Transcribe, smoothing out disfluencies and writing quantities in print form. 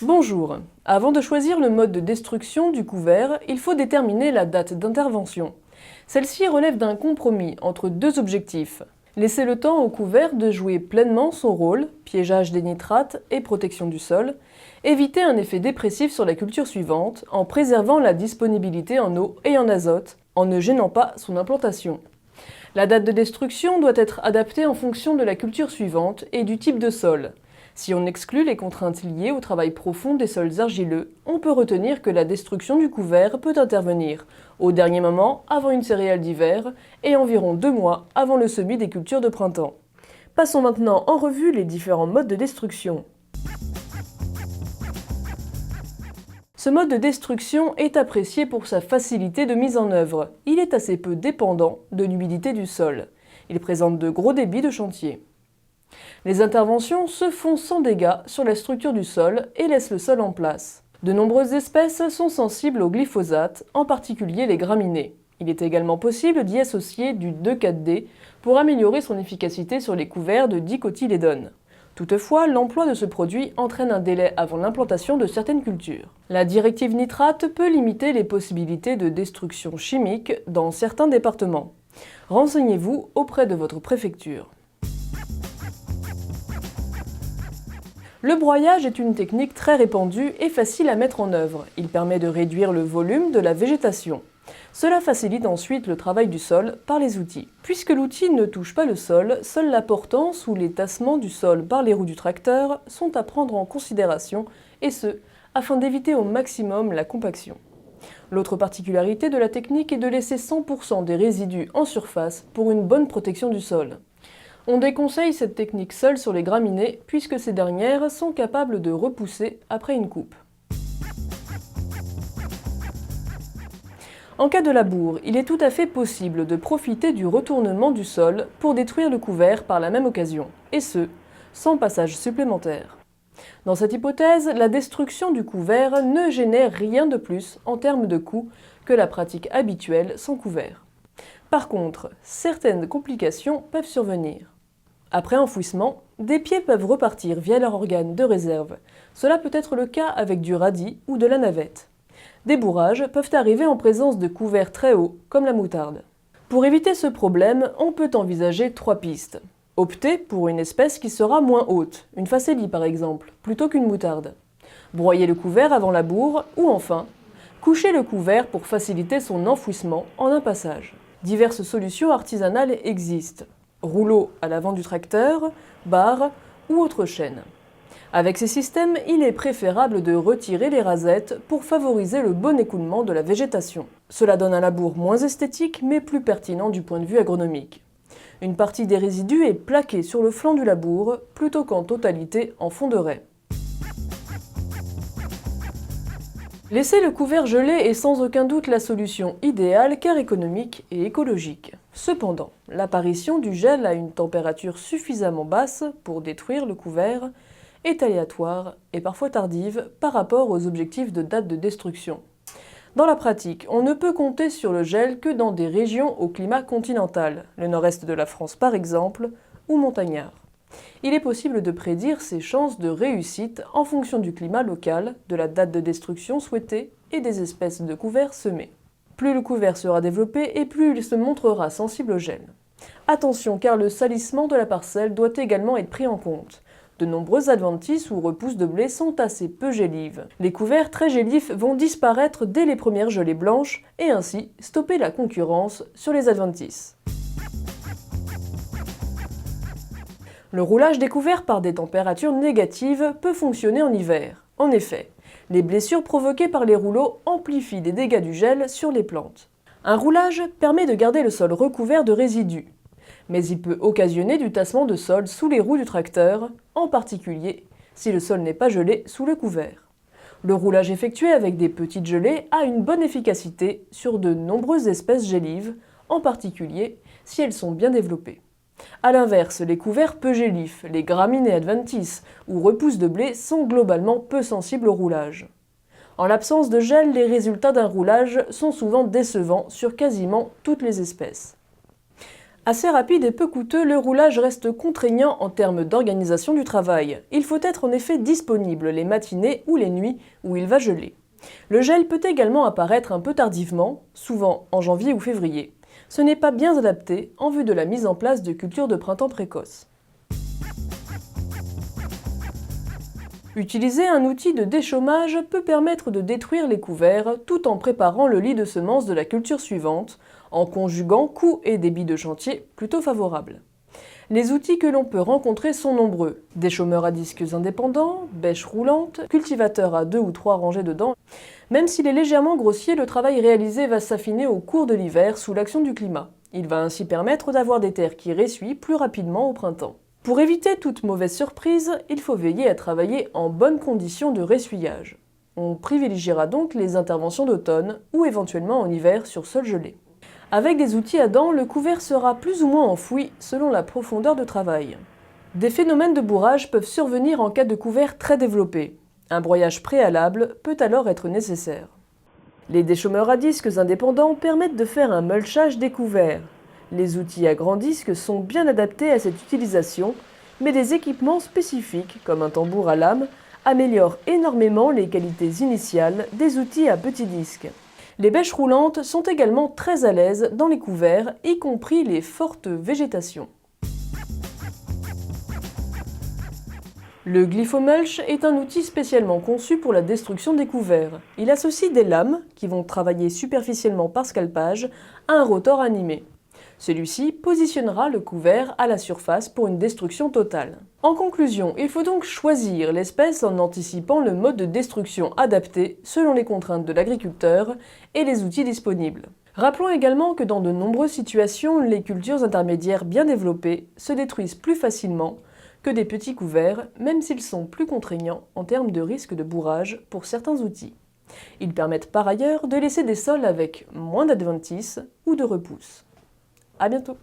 Bonjour. Avant de choisir le mode de destruction du couvert, il faut déterminer la date d'intervention. Celle-ci relève d'un compromis entre deux objectifs. Laisser le temps au couvert de jouer pleinement son rôle, piégeage des nitrates et protection du sol, éviter un effet dépressif sur la culture suivante en préservant la disponibilité en eau et en azote, en ne gênant pas son implantation. La date de destruction doit être adaptée en fonction de la culture suivante et du type de sol. Si on exclut les contraintes liées au travail profond des sols argileux, on peut retenir que la destruction du couvert peut intervenir au dernier moment avant une céréale d'hiver et environ 2 mois avant le semis des cultures de printemps. Passons maintenant en revue les différents modes de destruction. Ce mode de destruction est apprécié pour sa facilité de mise en œuvre. Il est assez peu dépendant de l'humidité du sol. Il présente de gros débits de chantier. Les interventions se font sans dégâts sur la structure du sol et laissent le sol en place. De nombreuses espèces sont sensibles au glyphosate, en particulier les graminées. Il est également possible d'y associer du 2,4-D pour améliorer son efficacité sur les couverts de dicotylédone. Toutefois, l'emploi de ce produit entraîne un délai avant l'implantation de certaines cultures. La directive nitrate peut limiter les possibilités de destruction chimique dans certains départements. Renseignez-vous auprès de votre préfecture. Le broyage est une technique très répandue et facile à mettre en œuvre. Il permet de réduire le volume de la végétation. Cela facilite ensuite le travail du sol par les outils. Puisque l'outil ne touche pas le sol, seule la portance ou les tassements du sol par les roues du tracteur sont à prendre en considération, et ce, afin d'éviter au maximum la compaction. L'autre particularité de la technique est de laisser 100% des résidus en surface pour une bonne protection du sol. On déconseille cette technique seule sur les graminées puisque ces dernières sont capables de repousser après une coupe. En cas de labour, il est tout à fait possible de profiter du retournement du sol pour détruire le couvert par la même occasion, et ce, sans passage supplémentaire. Dans cette hypothèse, la destruction du couvert ne génère rien de plus en termes de coût que la pratique habituelle sans couvert. Par contre, certaines complications peuvent survenir. Après enfouissement, des pieds peuvent repartir via leur organe de réserve. Cela peut être le cas avec du radis ou de la navette. Des bourrages peuvent arriver en présence de couverts très hauts, comme la moutarde. Pour éviter ce problème, on peut envisager 3 pistes. Opter pour une espèce qui sera moins haute, une facélie par exemple, plutôt qu'une moutarde. Broyer le couvert avant labour, ou enfin, coucher le couvert pour faciliter son enfouissement en un passage. Diverses solutions artisanales existent. Rouleau à l'avant du tracteur, barre ou autre chaîne. Avec ces systèmes, il est préférable de retirer les rasettes pour favoriser le bon écoulement de la végétation. Cela donne un labour moins esthétique mais plus pertinent du point de vue agronomique. Une partie des résidus est plaquée sur le flanc du labour plutôt qu'en totalité en fond de raie. Laisser le couvert gelé est sans aucun doute la solution idéale car économique et écologique. Cependant, l'apparition du gel à une température suffisamment basse pour détruire le couvert est aléatoire et parfois tardive par rapport aux objectifs de date de destruction. Dans la pratique, on ne peut compter sur le gel que dans des régions au climat continental, le nord-est de la France par exemple, ou montagnard. Il est possible de prédire ses chances de réussite en fonction du climat local, de la date de destruction souhaitée et des espèces de couverts semés. Plus le couvert sera développé et plus il se montrera sensible au gel. Attention car le salissement de la parcelle doit également être pris en compte. De nombreuses adventices ou repousses de blé sont assez peu gélives. Les couverts très gélifs vont disparaître dès les premières gelées blanches et ainsi stopper la concurrence sur les adventices. Le roulage des couverts par des températures négatives peut fonctionner en hiver. En effet, les blessures provoquées par les rouleaux amplifient les dégâts du gel sur les plantes. Un roulage permet de garder le sol recouvert de résidus, mais il peut occasionner du tassement de sol sous les roues du tracteur, en particulier si le sol n'est pas gelé sous le couvert. Le roulage effectué avec des petites gelées a une bonne efficacité sur de nombreuses espèces gélives, en particulier si elles sont bien développées. A l'inverse, les couverts peu gélifs, les graminées adventices ou repousses de blé sont globalement peu sensibles au roulage. En l'absence de gel, les résultats d'un roulage sont souvent décevants sur quasiment toutes les espèces. Assez rapide et peu coûteux, le roulage reste contraignant en termes d'organisation du travail. Il faut être en effet disponible les matinées ou les nuits où il va geler. Le gel peut également apparaître un peu tardivement, souvent en janvier ou février. Ce n'est pas bien adapté en vue de la mise en place de cultures de printemps précoces. Utiliser un outil de déchômage peut permettre de détruire les couverts tout en préparant le lit de semences de la culture suivante, en conjuguant coût et débit de chantier plutôt favorables. Les outils que l'on peut rencontrer sont nombreux. Déchômeurs à disques indépendants, bêches roulantes, cultivateurs à 2 ou 3 rangées de dents. Même s'il est légèrement grossier, le travail réalisé va s'affiner au cours de l'hiver sous l'action du climat. Il va ainsi permettre d'avoir des terres qui ressuient plus rapidement au printemps. Pour éviter toute mauvaise surprise, il faut veiller à travailler en bonnes conditions de ressuyage. On privilégiera donc les interventions d'automne ou éventuellement en hiver sur sol gelé. Avec des outils à dents, le couvert sera plus ou moins enfoui selon la profondeur de travail. Des phénomènes de bourrage peuvent survenir en cas de couvert très développé. Un broyage préalable peut alors être nécessaire. Les déchômeurs à disques indépendants permettent de faire un mulchage des couverts. Les outils à grand disque sont bien adaptés à cette utilisation, mais des équipements spécifiques, comme un tambour à lame, améliorent énormément les qualités initiales des outils à petit disque. Les bêches roulantes sont également très à l'aise dans les couverts, y compris les fortes végétations. Le glyphomulch est un outil spécialement conçu pour la destruction des couverts. Il associe des lames, qui vont travailler superficiellement par scalpage, à un rotor animé. Celui-ci positionnera le couvert à la surface pour une destruction totale. En conclusion, il faut donc choisir l'espèce en anticipant le mode de destruction adapté selon les contraintes de l'agriculteur et les outils disponibles. Rappelons également que dans de nombreuses situations, les cultures intermédiaires bien développées se détruisent plus facilement que des petits couverts, même s'ils sont plus contraignants en termes de risque de bourrage pour certains outils. Ils permettent par ailleurs de laisser des sols avec moins d'adventices ou de repousses. À bientôt!